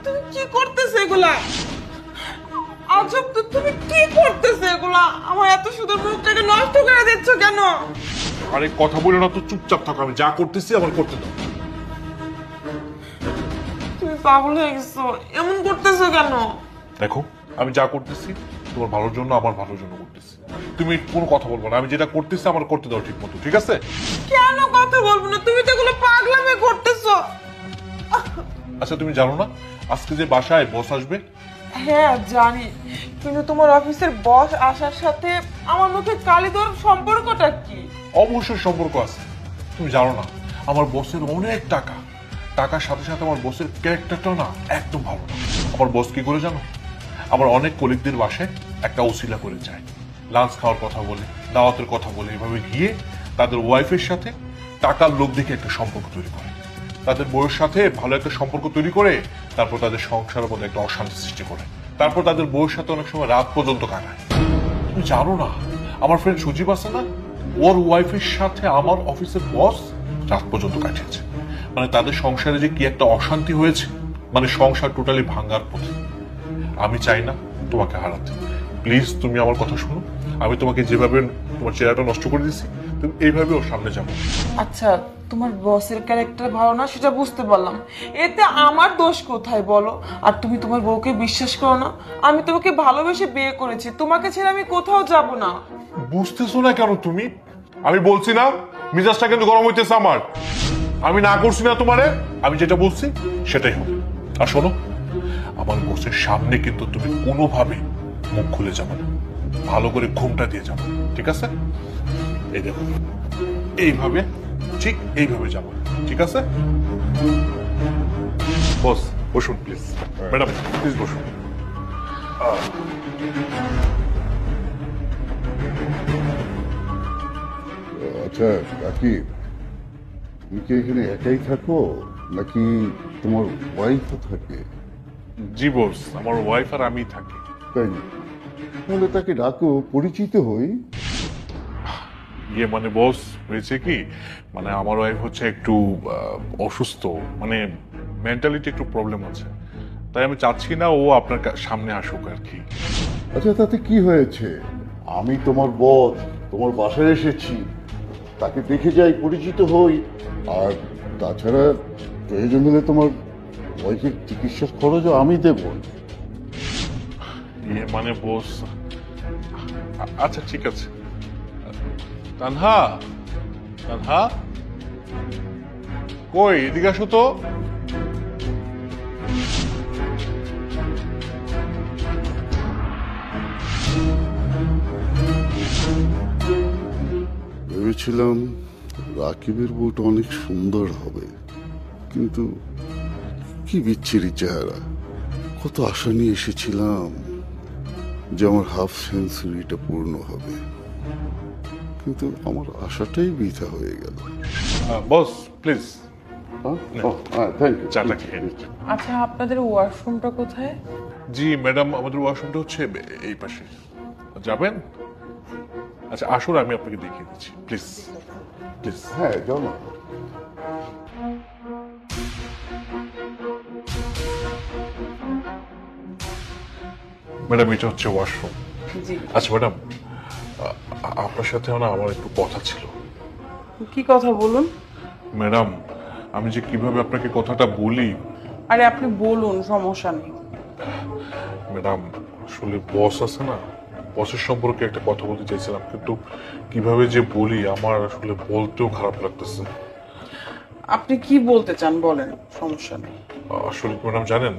তুমি কি করতেছো এগুলা? আজব তো, তুমি কি করতেছো এগুলা? আমার এত সুন্দর মুখটাকে নষ্ট করে দিচ্ছ কেন? আরে কথা বলে না তো, চুপচাপ থাকো। আমি যা করতেছি আমার করতে দাও। তুমি পাগল হয়ে গেছো, এমন করতেছো কেন? দেখো, আমি যা করতেছি তোমার ভালোর জন্য, আমার ভালোর জন্য করতেছি। তুমি কোনো কথা বলবো না, আমি যেটা করতেছি আমার করতে দাও ঠিক মতো, ঠিক আছে? কেন কথা বলবো না? তুমি তো এগুলো পাগলামি করতেছো। আচ্ছা, তুমি জানো না আজকে যে বাসায় বস আসবে? হ্যাঁ জানি, কিন্তু তোমার অফিসের বস আসার সাথে আমার মুখে কালি দেওয়ার সম্পর্কটা কি? অবশ্যই সম্পর্ক আছে। তুমি জানো না আমার বসের অনেক টাকা, টাকার সাথে সাথে আমার বসের ক্যারেক্টারটাও না একদম ভালো না। আমার বস কি করে জানো? আমার অনেক কলিগদের বাসায় একটা ওসিলা করে যায়, লাঞ্চ খাওয়ার কথা বলে, দাওয়াতের কথা বলে, এভাবে গিয়ে তাদের ওয়াইফের সাথে টাকার লোভ দেখে একটা সম্পর্ক তৈরি করে, তাদের বউয়ের সাথে ভালো একটা সম্পর্ক তৈরি করে, তারপর তাদের সংসারের মধ্যে একটা অশান্তি সৃষ্টি করে, তারপর তাদের বউয়ের সাথে অনেক সময় রাত পর্যন্ত কাটায়। তুমি জানো না আমার ফ্রেন্ড সুজীব আছে না, ওর ওয়াইফের সাথে আমার অফিসের বস রাত পর্যন্ত কাটিয়েছে। মানে তাদের সংসারে যে কি একটা অশান্তি হয়েছে, মানে সংসার টোটালি ভাঙার পথে। আমি চাই না তোমাকে হারাতে। প্লিজ তুমি আমার কথা শুনো। আমি তোমাকে যেভাবে তোমার চেহারাটা নষ্ট করে দিচ্ছি, তুমি এইভাবে ওর সামনে যাবো। আচ্ছা, তোমার বসের ক্যারেক্টার ভালো না সেটা বুঝতে পারলাম, এতে আমার দোষ কোথায় বলো? আর তুমি তোমার বউকে বিশ্বাস করো না? আমি তোমাকে ভালোবেসে বিয়ে করেছি, তোমাকে ছেড়ে আমি কোথাও যাব না। বুঝতেছো না কেন তুমি? আমি বলছি না মিজাজটা কিন্তু গরম হইতেছে আমার। আমি না করছি না তোমারে, আমি যেটা বলছি সেটাই হবে। আর শোনো, আমার বসের সামনে কিন্তু তুমি কোনোভাবে মুখ খুলে যাবে না, ভালো করে ঘুমটা দিয়ে যাবে, ঠিক আছে? এই দেখো, এইভাবে, ঠিক এইভাবে যাবো, ঠিক আছে? বস বসুন প্লিজ। ম্যাডাম প্লিজ বসুন। আচ্ছা রাকিব, তুমি কি এখানে একাই থাকো নাকি তোমার ওয়াইফও থাকে? জি বস, আমার ওয়াইফ আর আমি থাকি। তাই না? তাহলে তাকে ডাকো, পরিচিত হই। ইয়ে মানে বস, হয়েছে কি, মানে আমার ওয়াইফ হচ্ছে একটু অসুস্থ, মানে মেন্টালিটি একটু প্রবলেম আছে, তাই আমি চাচ্ছি না ও আপনার সামনে আসুক আর কি। আচ্ছা তাতে কি হয়েছে? আমি তোমার বস, তোমার বাসায় এসেছি, তাকে দেখে যাই, পরিচিত হই। আর তাছাড়া প্রয়োজন হলে তোমার ওয়াইফের চিকিৎসার খরচও আমি দেব। ইয়ে মানে বস, আচ্ছা ঠিক আছে। তানহা, তানহা কই, এদিকে আসো তো। ভেবেছিলাম রাকিবের বউটা অনেক সুন্দর হবে, কিন্তু কি বিচ্ছিরি চেহারা। কত আশা নিয়ে এসেছিলাম যে আমার হাফ সেঞ্চুরিটা পূর্ণ হবে, কিন্তু আমার আশাটাই বৃথা হয়ে গেল। বস প্লিজ থ্যাংক ইউ। চাটা খেয়ে নিন। আচ্ছা, আপনাদের ওয়াশরুমটা কোথায়? জি ম্যাডাম, আমাদের ওয়াশরুমটা হচ্ছে এই পাশে। যাবেন? আচ্ছা আসুন, আমি আপনাকে দেখিয়ে দিচ্ছি, প্লিজ প্লিজ। হ্যাঁ যাও না। ম্যাডাম এটা হচ্ছে ওয়াশরুম। জি। আচ্ছা ম্যাডাম, আপনার সাথে না আমার একটু কথা ছিল। কি কথা বলুন? ম্যাডাম, আমি যে কিভাবে আপনাকে কথাটা বলি। আরে আপনি বলুন, সমস্যা নেই। ম্যাডাম আসলে বস আছে না, বসের সম্পর্কে একটা কথা বলতে চাইছিলাম, কিন্তু কিভাবে যে বলি আমার আসলে বলতেও খারাপ লাগতেছে। আপনি কি বলতে চান বলেন, সমস্যা নেই। আসলে ম্যাডাম জানেন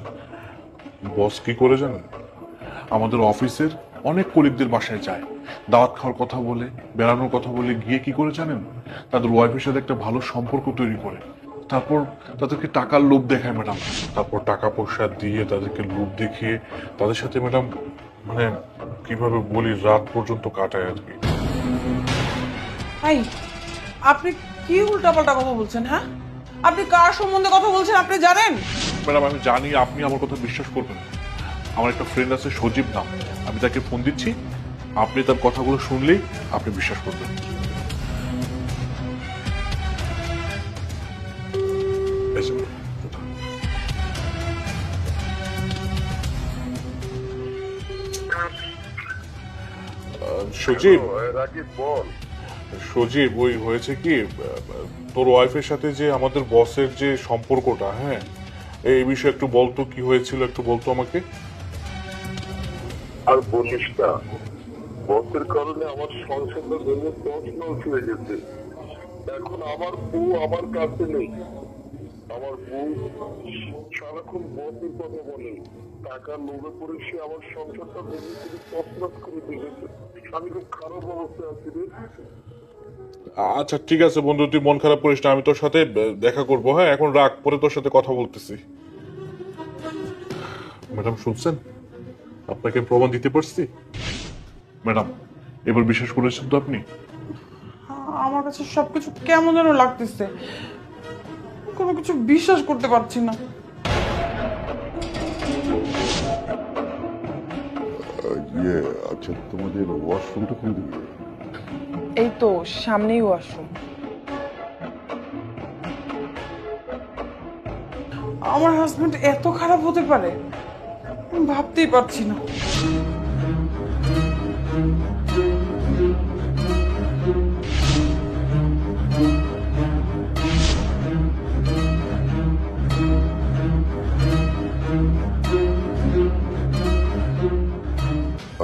বস কি করে জানেন? আমাদের অফিসের অনেক কলিগদের বাসায় যায়, দাওয়াত খাওয়ার কথা বলে, বেড়ানোর কথা বলে, গিয়ে কি করে জানেন? তাদের ওয়াইফের সাথে একটা ভালো সম্পর্ক তৈরি করে, তারপর তাদেরকে টাকার লোভ দেখায় ম্যাডাম, তারপর টাকা পয়সা দিয়ে তাদেরকে লোভ দেখিয়ে তাদের সাথে ম্যাডাম মানে কিভাবে বলি রাত পর্যন্ত কাটায় আর কি। ভাই, আপনি কি উল্টাপাল্টা কথা বলছেন? হ্যাঁ, আপনি কার সম্বন্ধে কথা বলছেন আপনি জানেন? ম্যাডাম আমি জানি আপনি আমার কথা বিশ্বাস করবেন না। আমার একটা ফ্রেন্ড আছে সজীব নাম, আমি তাকে ফোন দিচ্ছি, আপনি তার কথাগুলো শুনলেই আপনি বিশ্বাস করবেন। এই যে, সজীব রাকিব বল। সজীব ওই হয়েছে কি, তোর ওয়াইফের সাথে যে আমাদের বসের যে সম্পর্কটা, হ্যাঁ, এই বিষয়ে একটু বলতো, কি হয়েছিল একটু বলতো আমাকে। আর বলিস না, বসের কারণে আমার সংসারটা ভেঙে তছনছ হয়ে গেছে। এখন আমার বউ আমার কাছে নেই। আমার বউ সারাক্ষণ বসের কথা বলে, টাকার লোভে পড়ে সে আমার সংসারটা ভেঙে থেকে তছনছ করে দিয়েছে। আমি খুব খারাপ অবস্থায় আছি রে। আচ্ছা ঠিক আছে বন্ধু, তুই মন খারাপ করিস না, আমি তোর সাথে দেখা করবো, হ্যাঁ, এখন রাখ, পরে তোর সাথে কথা বলতেছি। ম্যাডাম শুনছেন, আপনাকে প্রমাণ দিতে পারছি। ম্যাডাম এবার বিশ্বাস করেছেন তো আপনি? আমার কাছে সবকিছু কেমন যেন লাগতেছে, কোনো কিছু বিশ্বাস করতে পারছি না। আচ্ছা, তোমাদের ওয়াশরুমটা কোন দিকে? এই তো সামনেই ওয়াশরুম। আমার হাজবেন্ড এত খারাপ হতে পারে আমি ভাবতেই পারছি না।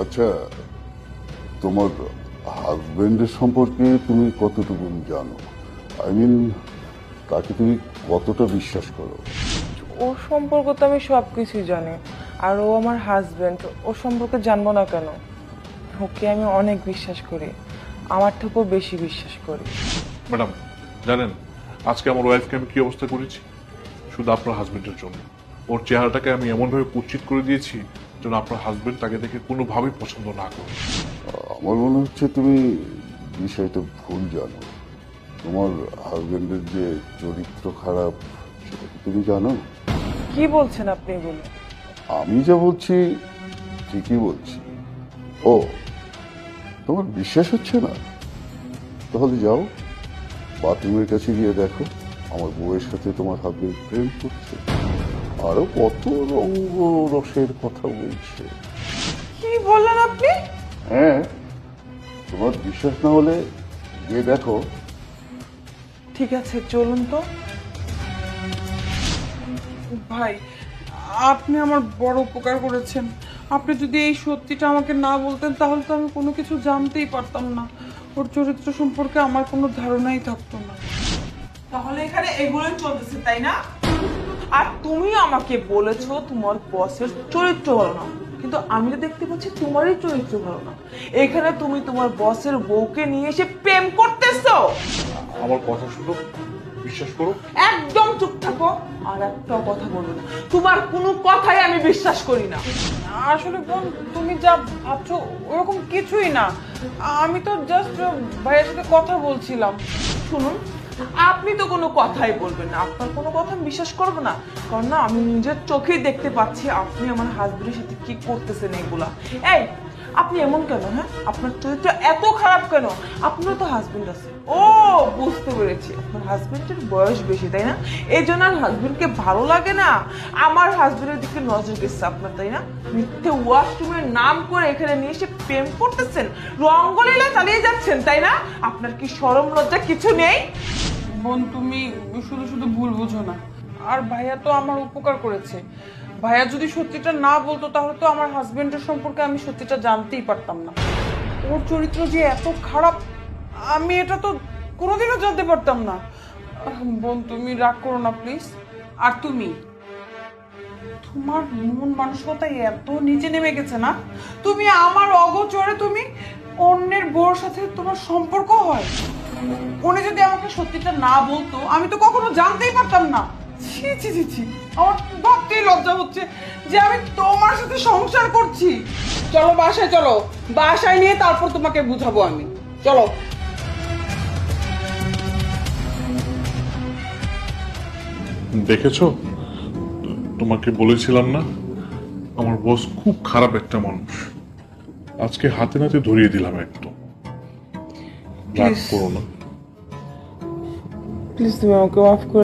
আচ্ছা, তোমার হাজবেন্ডের সম্পর্কে তুমি কতটুকু জানো? আই মিন, তাকে তুমি কতটা বিশ্বাস করো? ওর সম্পর্কে তো আমি সবকিছুই জানি, আর ও আমার হাজবেন্ড, ওর সম্পর্কে জানবো না কেন? ওকে আমি অনেক বিশ্বাস করি, আমার থেকেও বেশি বিশ্বাস করি। ম্যাডাম জানেন আজকে আমার ওয়াইফকে আমি কি অবস্থা করেছি? শুধু আপনার হাজবেন্ডের জন্য। ওর চেহারাটাকে আমি এমনভাবে কুৎসিত করে দিয়েছি যেন আপনার হাজবেন্ড তাকে দেখে কোনোভাবেই পছন্দ না করে। আমার মনে হচ্ছে তুমি বিষয়টা ভুল জানো। তোমার হাজবেন্ডের যে চরিত্র খারাপ সেটা কি তুমি জানো? কি বলছেন আপনি এগুলো? আমি যা বলছি ঠিকই বলছি। ও, তোমার বিশ্বাস হচ্ছে না? তাহলে যাও বাথরুমের কাছে গিয়ে দেখো আমার বউয়ের সাথে তোমার হাজবেন্ড প্রেম করছে, আরো কত রঙ্গ রসের কথা বলছে। কি বললেন আপনি? হ্যাঁ, তোমার বিশ্বাস না হলে গিয়ে দেখো। ঠিক আছে চলুন তো। ভাই, আপনি আমার বড় উপকার করেছেন। আপনি যদি এই সত্যিটা আমাকে না বলতেন তাহলে তো আমি কোনো কিছু জানতেই পারতাম না। ওর চরিত্র সম্পর্কে আমার কোনো ধারণাই থাকতো না। তাহলে এখানে এগুলোই চলতেছে তাই না? আর তুমি আমাকে বলেছো তোমার বসের চরিত্র ভালো না, কিন্তু আমি তো দেখতে পাচ্ছি তোমারই চরিত্র ভালো না। এখানে তুমি তোমার বসের বউকে নিয়ে এসে প্রেম করতেছো। আমার কথা শুনো, বিশ্বাস করো। একদম চুপ থাকো, আর একটা কথা বলবো না। তোমার কোনো কথাই আমি বিশ্বাস করি না। আসলে বোন, তুমি যা ভাবছো ওরকম কিছুই না। আমি তো জাস্ট ভাইয়ের সাথে কথা বলছিলাম। শুনুন, আপনি তো কোনো কথাই বলবেন না, আপনার কোনো কথা আমি বিশ্বাস করবো না। কারণ না, আমি নিজের চোখেই দেখতে পাচ্ছি আপনি আমার হাজবেন্ডের সাথে কি করতেছেন এগুলা। এই, আপনি এমন কেন? হ্যাঁ, আপনার চরিত্র এত খারাপ কেন? আপনারও তো হাজবেন্ড আছে। ও, বুঝতে পেরেছি, আপনার হাজবেন্ডের বয়স বেশি তাই না? এই জন্য আর হাজবেন্ডকে ভালো লাগে না। আমার হাজবেন্ডের দিকে নজর গেছে আপনার, তাই না? মিথ্যে ওয়াশরুমের নাম করে এখানে নিয়ে এসে প্রেম করতেছেন, রঙ্গলীলা চালিয়ে যাচ্ছেন, তাই না? আপনার কি শরম লজ্জা কিছু নেই? বোন, তুমি শুধু শুধু ভুল বুঝো না। আর ভাইয়া তো আমার উপকার করেছে। ভাইয়া যদি সত্যিটা না বলতো তাহলে তো আমার হাজবেন্ডের সম্পর্কে আমি সত্যিটা জানতেই পারতাম না। ওর চরিত্র যে এত খারাপ আমি এটা তো কোনোদিনও জানতে পারতাম না। বোন, তুমি রাগ করো না প্লিজ। আর তুমি, তোমার মন মানসিকতা এত নিচে নেমে গেছে না? তুমি আমার অগোচরে তুমি অন্যের বউর সাথে তোমার সম্পর্ক হয়। উনি যদি আমাকে সত্যিটা না বলতো আমি তো কখনো জানতেই পারতাম না। ছি ছি ছি ছি, আমার ভাবতেই লজ্জা হচ্ছে যে আমি তোমার সাথে সংসার করছি। চলো বাসায়, চলো বাসায় নিয়ে তারপর তোমাকে বুঝাবো আমি। চলো। দেখেছো, তোমাকে বলেছিলাম না আমার বস খুব খারাপ একটা মানুষ। আজকে হাতে নাতে ধরিয়ে দিলাম একদম। রাগ করো না প্লিজ তুমি আমাকে মাফ করে